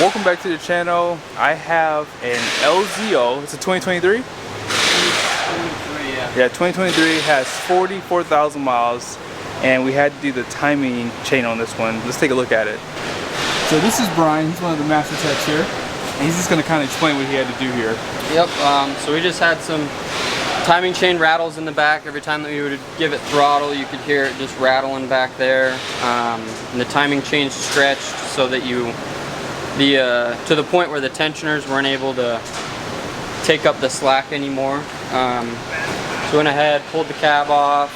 Welcome back to the channel. I have an LZO. It's a 2023? 2023, yeah. Yeah, 2023 has 44,000 miles, and we had to do the timing chain on this one. Let's take a look at it. So this is Brian. He's one of the master techs here, and he's just going to kind of explain what he had to do here. Yep. So we just had some timing chain rattles in the back. Every time that we would give it throttle, you could hear it just rattling back there. And the timing chain stretched so that to the point where the tensioners weren't able to take up the slack anymore. So went ahead, pulled the cab off,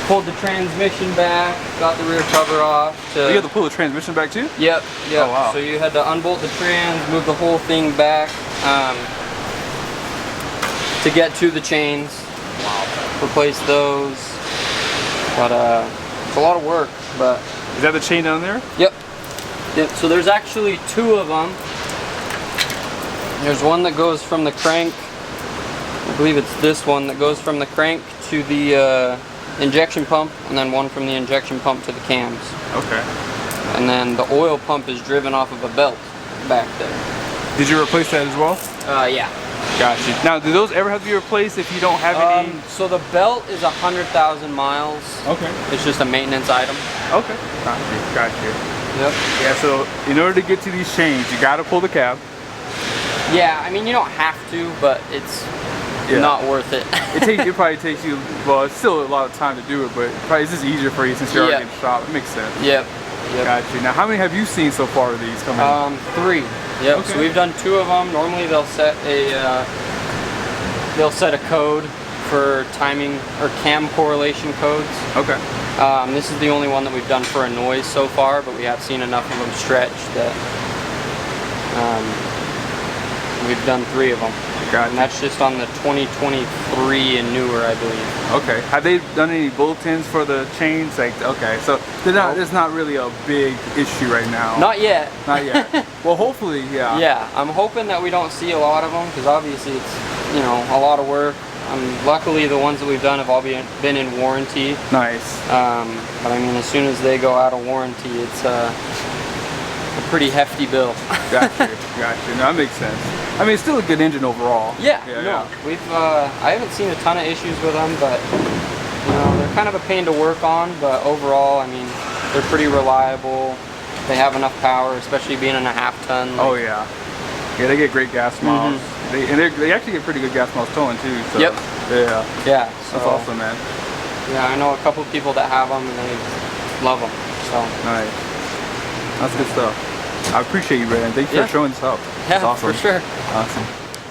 pulled the transmission back, got the rear cover off. You had to pull the transmission back too? Yep. Oh, wow. So you had to unbolt the trans, move the whole thing back to get to the chains. Wow. Replace those. But it's a lot of work. But is that the chain down there? Yep. Yep, so there's actually two of them. There's one that goes from the crank, I believe it's this one that goes from the crank to the injection pump, and then one from the injection pump to the cams. Okay. And then the oil pump is driven off of a belt back there. Did you replace that as well? Yeah. Gotcha. Now, do those ever have to be replaced if you don't have any? So the belt is 100,000 miles. Okay. It's just a maintenance item. Okay. Gotcha. Yep. Yeah, so in order to get to these chains, you gotta pull the cab. Yeah, I mean, you don't have to, but it's not worth it. It probably takes you, well, it's still a lot of time to do it, but it probably it's just easier for you since you're already in the shop. It makes sense. Yep. Gotcha. Now, how many have you seen so far of these coming in? 3. Yep. Okay. So we've done 2 of them. Normally they'll set a code for timing or cam correlation codes. Okay. This is the only one that we've done for a noise so far, but we have seen enough of them stretch that we've done 3 of them. Gotcha. And that's just on the 2023 and newer, I believe. Okay. Have they done any bulletins for the chains? Like, okay, so it's not really a big issue right now. Not yet. Not yet. Well, hopefully, yeah. Yeah, I'm hoping that we don't see a lot of them, because obviously it's, you know, a lot of work. Luckily, the ones that we've done have all been in warranty. Nice. But I mean, as soon as they go out of warranty, it's a pretty hefty bill. Gotcha. No, that makes sense. I mean, it's still a good engine overall. Yeah. We've I haven't seen a ton of issues with them, but you know, they're kind of a pain to work on. But overall, I mean, they're pretty reliable. They have enough power, especially being in a half-ton. Like, oh yeah. Yeah, they get great gas miles. They actually get pretty good gas miles towing too. So, yep. Yeah. So, that's awesome, man. Yeah, I know a couple of people that have them and they love them. So nice. That's good stuff. I appreciate you, Brandon. Thanks for showing this up. Yeah, awesome. for sure. Awesome.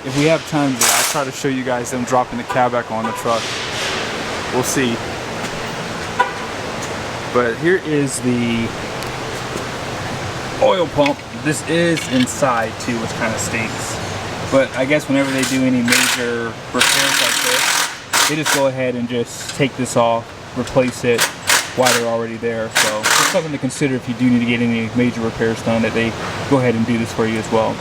If we have time today, I'll try to show you guys them dropping the cab back on the truck. We'll see. But here is the oil pump. This is inside too, which kind of stinks. But I guess whenever they do any major repairs like this, they just go ahead and just take this off, replace it while they're already there. So it's something to consider if you do need to get any major repairs done, that they go ahead and do this for you as well.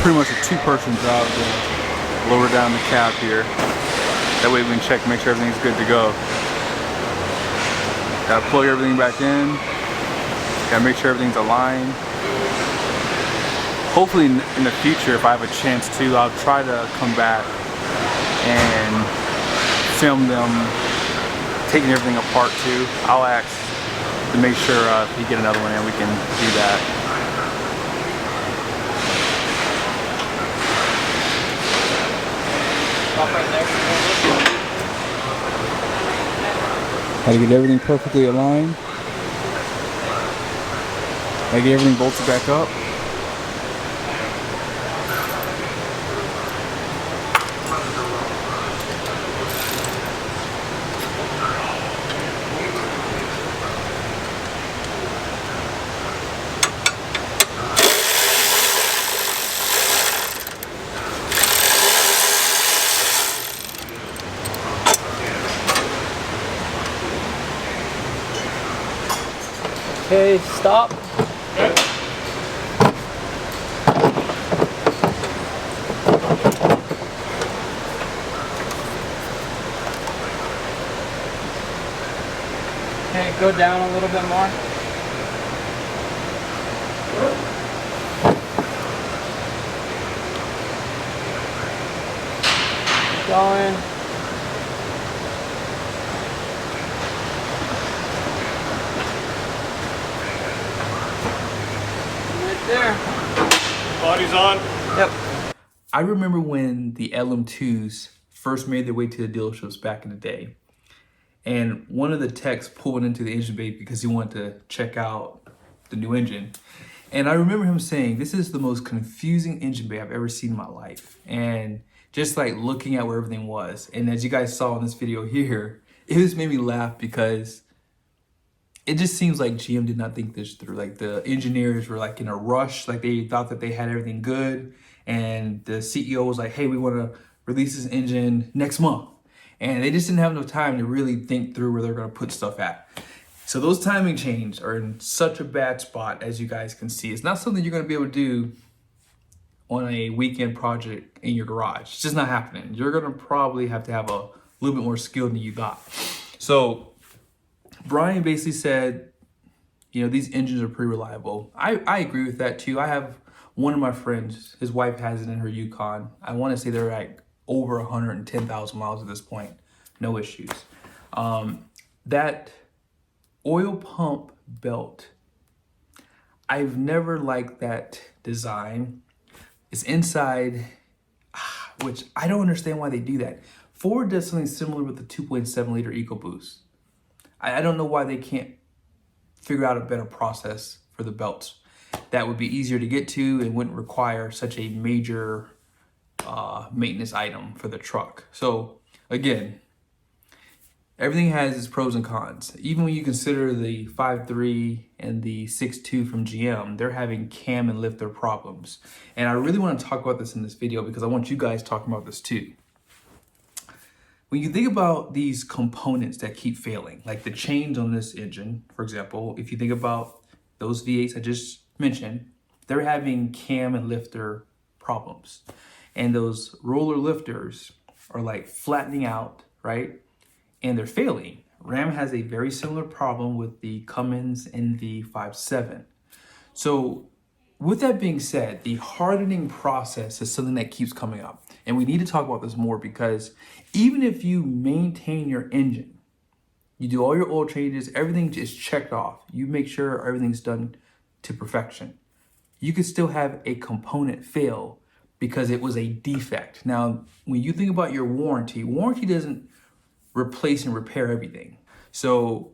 Pretty much a 2-person job to lower down the cab here. That way we can check, make sure everything's good to go. Gotta plug everything back in. Gotta make sure everything's aligned. Hopefully in the future, if I have a chance to, I'll try to come back and film them taking everything apart too. I'll ask to make sure if you get another one in, we can do that. How to get everything perfectly aligned. How to get everything bolted back up. Okay, stop. Okay, go down a little bit more. Keep going. Right there. Body's on. Yep. I remember when the LM2s first made their way to the dealerships back in the day. And one of the techs pulled into the engine bay because he wanted to check out the new engine. And I remember him saying, this is the most confusing engine bay I've ever seen in my life. And just like looking at where everything was. And as you guys saw in this video here, it just made me laugh because it just seems like GM did not think this through. Like the engineers were like in a rush, like they thought that they had everything good. And the CEO was like, hey, we want to release this engine next month. And they just didn't have enough time to really think through where they're going to put stuff at. So those timing chains are in such a bad spot, as you guys can see. It's not something you're going to be able to do on a weekend project in your garage. It's just not happening. You're going to probably have to have a little bit more skill than you got. So Brian basically said, you know, these engines are pretty reliable. I agree with that too. I have one of my friends, his wife has it in her Yukon. I want to say they're like over 110,000 miles at this point, no issues. That oil pump belt, I've never liked that design. It's inside, which I don't understand why they do that. Ford does something similar with the 2.7 liter EcoBoost. I don't know why they can't figure out a better process for the belts that would be easier to get to and wouldn't require such a major maintenance item for the truck. So again, everything has its pros and cons. Even when you consider the 5.3 and the 6.2 from GM, they're having cam and lifter problems. And I really want to talk about this in this video because I want you guys talking about this too. When you think about these components that keep failing, like the chains on this engine, for example, if you think about those V8s I just mentioned, they're having cam and lifter problems. And those roller lifters are like flattening out, right? And they're failing. Ram has a very similar problem with the Cummins and the 5.7. So with that being said, the hardening process is something that keeps coming up. And we need to talk about this more because even if you maintain your engine, you do all your oil changes, everything is checked off, you make sure everything's done to perfection, you could still have a component fail because it was a defect. Now, when you think about your warranty doesn't replace and repair everything. So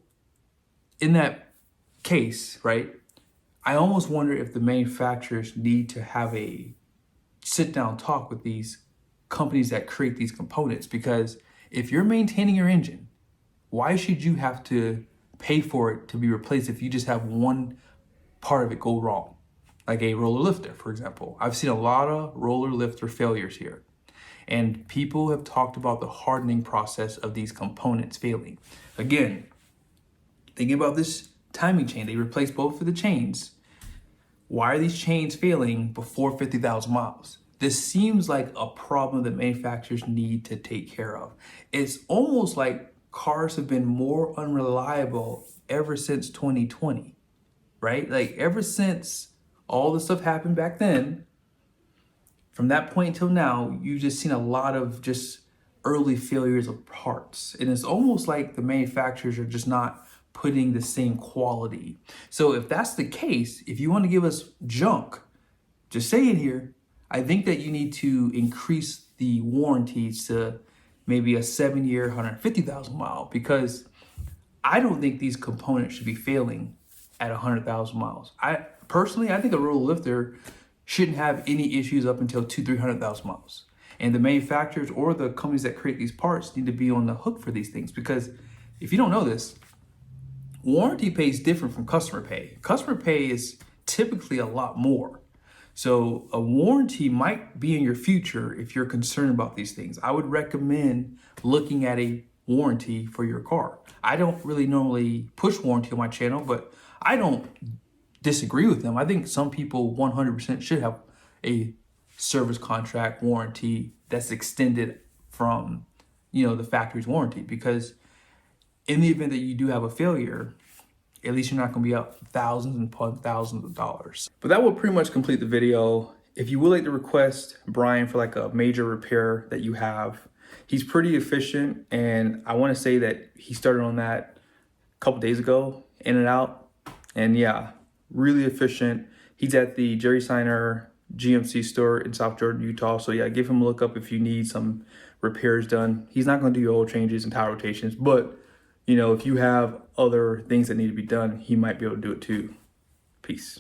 in that case, right, I almost wonder if the manufacturers need to have a sit down talk with these companies that create these components, because if you're maintaining your engine, why should you have to pay for it to be replaced if you just have one part of it go wrong? Like a roller lifter, for example. I've seen a lot of roller lifter failures here. And people have talked about the hardening process of these components failing. Again, thinking about this timing chain, they replaced both of the chains. Why are these chains failing before 50,000 miles? This seems like a problem that manufacturers need to take care of. It's almost like cars have been more unreliable ever since 2020, right? Like ever since all the stuff happened back then, from that point until now, you've just seen a lot of just early failures of parts. And it's almost like the manufacturers are just not putting the same quality. So if that's the case, if you want to give us junk, just say it here. I think that you need to increase the warranties to maybe a 7-year, 150,000 mile, because I don't think these components should be failing at 100,000 miles. Personally, I think a roller lifter shouldn't have any issues up until 200,000-300,000 miles. And the manufacturers or the companies that create these parts need to be on the hook for these things, because if you don't know this, warranty pay is different from customer pay. Customer pay is typically a lot more. So a warranty might be in your future if you're concerned about these things. I would recommend looking at a warranty for your car. I don't really normally push warranty on my channel, but I don't disagree with them. I think some people 100% should have a service contract warranty that's extended from, the factory's warranty, because in the event that you do have a failure, at least you're not going to be up thousands and thousands of dollars. But that will pretty much complete the video. If you would like to request Brian for like a major repair that you have, he's pretty efficient, and I want to say that he started on that a couple days ago, in and out, and yeah, really efficient. He's at the Jerry Seiner GMC store in South Jordan, Utah. So yeah, give him a look up if you need some repairs done. He's not going to do oil changes and tire rotations, but if you have other things that need to be done, he might be able to do it too. Peace.